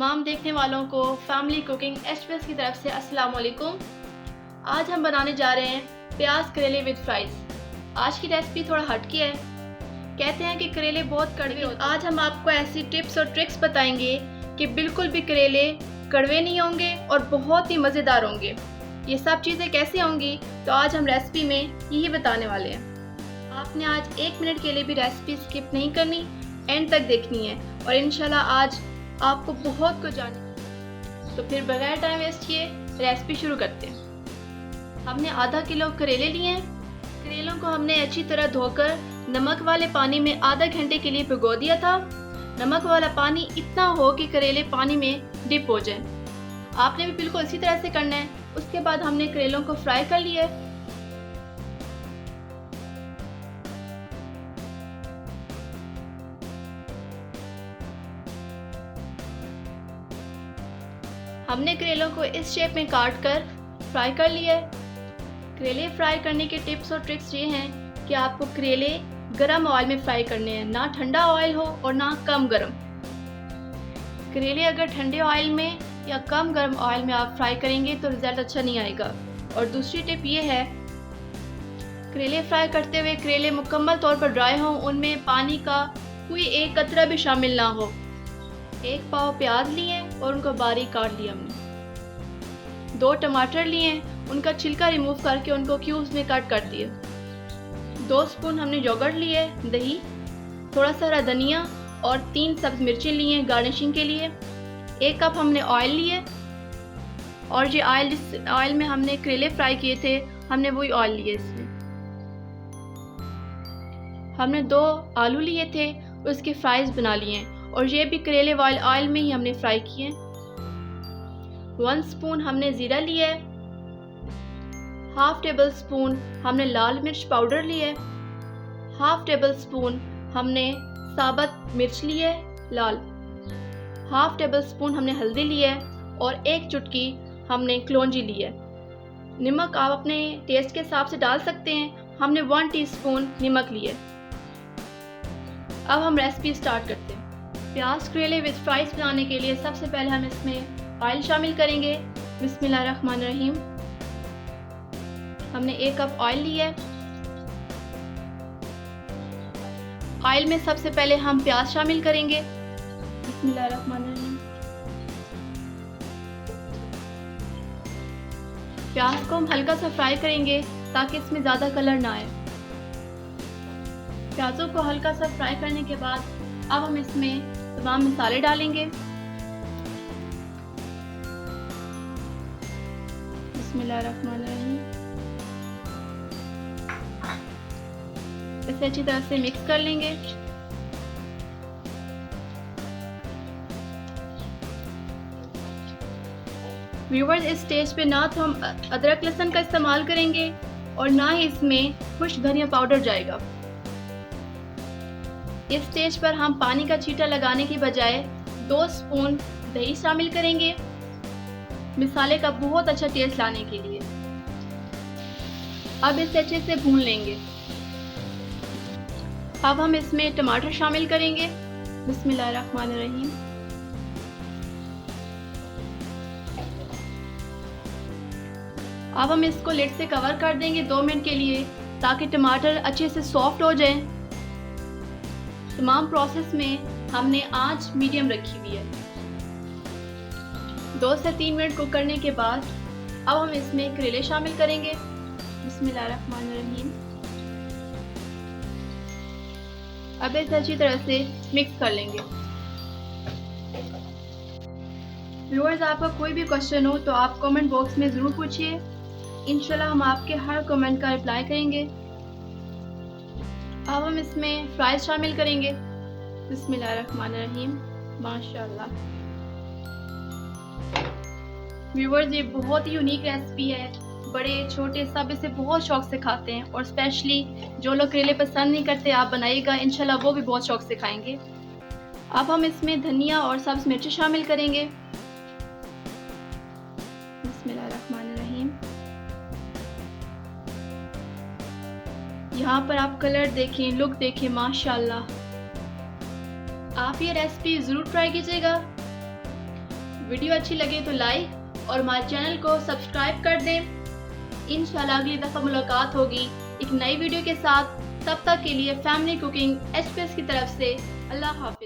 तमाम देखने वालों को फैमिली कुकिंग एक्सप्रेस की तरफ से अस्सलाम वालेकुम। आज हम बनाने जा रहे हैं प्याज करेले विद फ्राइज। आज की रेसिपी थोड़ा हटके है। कहते हैं कि करेले बहुत कड़वे होते हैं। आज हम आपको ऐसी टिप्स और ट्रिक्स बताएंगे कि बिल्कुल भी करेले कड़वे नहीं होंगे और बहुत ही मज़ेदार होंगे। ये सब चीज़ें कैसे होंगी तो आज हम रेसिपी में यही बताने वाले हैं। आपने आज 1 मिनट के लिए भी रेसिपी स्किप नहीं करनी, एंड तक देखनी है और इंशाल्लाह आज आपको बहुत कुछ जाने। तो फिर बगैर टाइम वेस्ट किए रेसिपी शुरू करते हैं। हमने आधा किलो करेले लिए हैं। करेलों को हमने अच्छी तरह धोकर नमक वाले पानी में आधा घंटे के लिए भिगो दिया था। नमक वाला पानी इतना हो कि करेले पानी में डिप हो जाए। आपने भी बिल्कुल इसी तरह से करना है। उसके बाद हमने करेलों को फ्राई कर लिया है। हमने करेलों को इस शेप में काट कर फ्राई कर लिया है। करेले फ्राई करने के टिप्स और ट्रिक्स ये हैं कि आपको करेले गरम ऑयल में फ्राई करने हैं, ना ठंडा ऑयल हो और ना कम गरम। करेले अगर ठंडे ऑयल में या कम गर्म ऑयल में आप फ्राई करेंगे तो रिज़ल्ट अच्छा नहीं आएगा। और दूसरी टिप ये है, करेले फ्राई करते हुए करेले मुकम्मल तौर पर ड्राई हों, उनमें पानी का कोई एक कतरा भी शामिल ना हो। 1 पाव प्याज लिए और उनको बारीक काट लिया हमने। 2 टमाटर लिए, उनका छिलका रिमूव करके उनको क्यूब्स में कट कर दिए। 2 स्पून हमने योगर्ट लिए, दही, थोड़ा सा हरा धनिया और 3 सब्ज मिर्चें लिए गार्निशिंग के लिए। 1 कप हमने ऑयल लिए और ये ऑयल जिस ऑयल में हमने करेले फ्राई किए थे हमने वही ऑयल लिए। इसमें हमने 2 आलू लिए थे, उसके फ्राइज बना लिए और ये भी करेले वाले ऑयल में ही हमने फ्राई किए। 1 स्पून हमने ज़ीरा लिया है। 1/2 टेबल स्पून हमने लाल मिर्च पाउडर लिया है। 1/2 टेबल स्पून हमने साबुत मिर्च ली है लाल। 1/2 टेबल स्पून हमने हल्दी ली है और 1 चुटकी हमने कलौंजी ली है। नमक आप अपने टेस्ट के हिसाब से डाल सकते हैं। हमने 1 टीस्पून नमक लिया है। अब हम रेसिपी स्टार्ट करते हैं। प्याज करेले विद फ्राइज बनाने के लिए सबसे पहले हम इसमें ऑयल शामिल करेंगे। बिस्मिल्लाहिर्रहमानिर्रहीम। हमने 1 कप ऑयल लिया है। ऑयल में सबसे पहले हम प्याज शामिल करेंगे। बिस्मिल्लाहिर्रहमानिर्रहीम। प्याज को हम हल्का सा फ्राई करेंगे ताकि इसमें ज़्यादा कलर ना आए। प्याजों को हल्का सा फ्राई करने के बाद अब हम इसमें तमाम मसाले डालेंगे। बिस्मिल्लाहिर्रहमानिर्रहीम। इसे अच्छी तरह से मिक्स कर लेंगे। व्यूअर्स, इस स्टेज पे ना तो हम अदरक लहसुन का इस्तेमाल करेंगे और ना ही इसमें खुश्क धनिया पाउडर जाएगा। इस स्टेज पर हम पानी का छींटा लगाने की बजाय 2 स्पून दही शामिल करेंगे मसाले का बहुत अच्छा टेस्ट लाने के लिए। अब इसे अच्छे से भून लेंगे। अब हम इसमें टमाटर शामिल करेंगे। बिस्मिल्लाहिर्रहमानिर्रहीम। अब हम इसको लिड से कवर कर देंगे 2 मिनट के लिए ताकि टमाटर अच्छे से सॉफ्ट हो जाए। तमाम प्रोसेस में हमने आंच मीडियम रखी हुई है। 2 से 3 मिनट कुक करने के बाद अब हम इसमें करेले शामिल करेंगे। बिस्मिल्लाहिर्रहमानिर्रहीम। अब इसे अच्छी तरह से मिक्स कर लेंगे। व्यूअर्स, आपका कोई भी क्वेश्चन हो तो आप कमेंट बॉक्स में ज़रूर पूछिए। इंशाल्लाह हम आपके हर कमेंट का रिप्लाई करेंगे। अब हम इसमें फ्राइज शामिल करेंगे। बिस्मिल्लाहिर्रहमानिर्रहीम। माशाल्लाह व्यूअर्स, ये बहुत ही यूनिक रेसिपी है। बड़े छोटे सब इसे बहुत शौक से खाते हैं और स्पेशली जो लोग करेले पसंद नहीं करते आप बनाइएगा, इंशाल्लाह वो भी बहुत शौक से खाएंगे। अब हम इसमें धनिया और सब्ज़ मिर्ची शामिल करेंगे। बिस्मिल्लाहिर्रहमानिर्रहीम। यहाँ पर आप कलर देखें, लुक देखें, माशाल्लाह। आप ये रेसिपी ज़रूर ट्राई कीजिएगा। वीडियो अच्छी लगे तो लाइक और हमारे चैनल को सब्सक्राइब कर दें। इंशाल्लाह अगली दफ़ा मुलाकात होगी एक नई वीडियो के साथ। तब तक के लिए फैमिली कुकिंग एक्सप्रेस की तरफ से अल्लाह हाफ़िज़।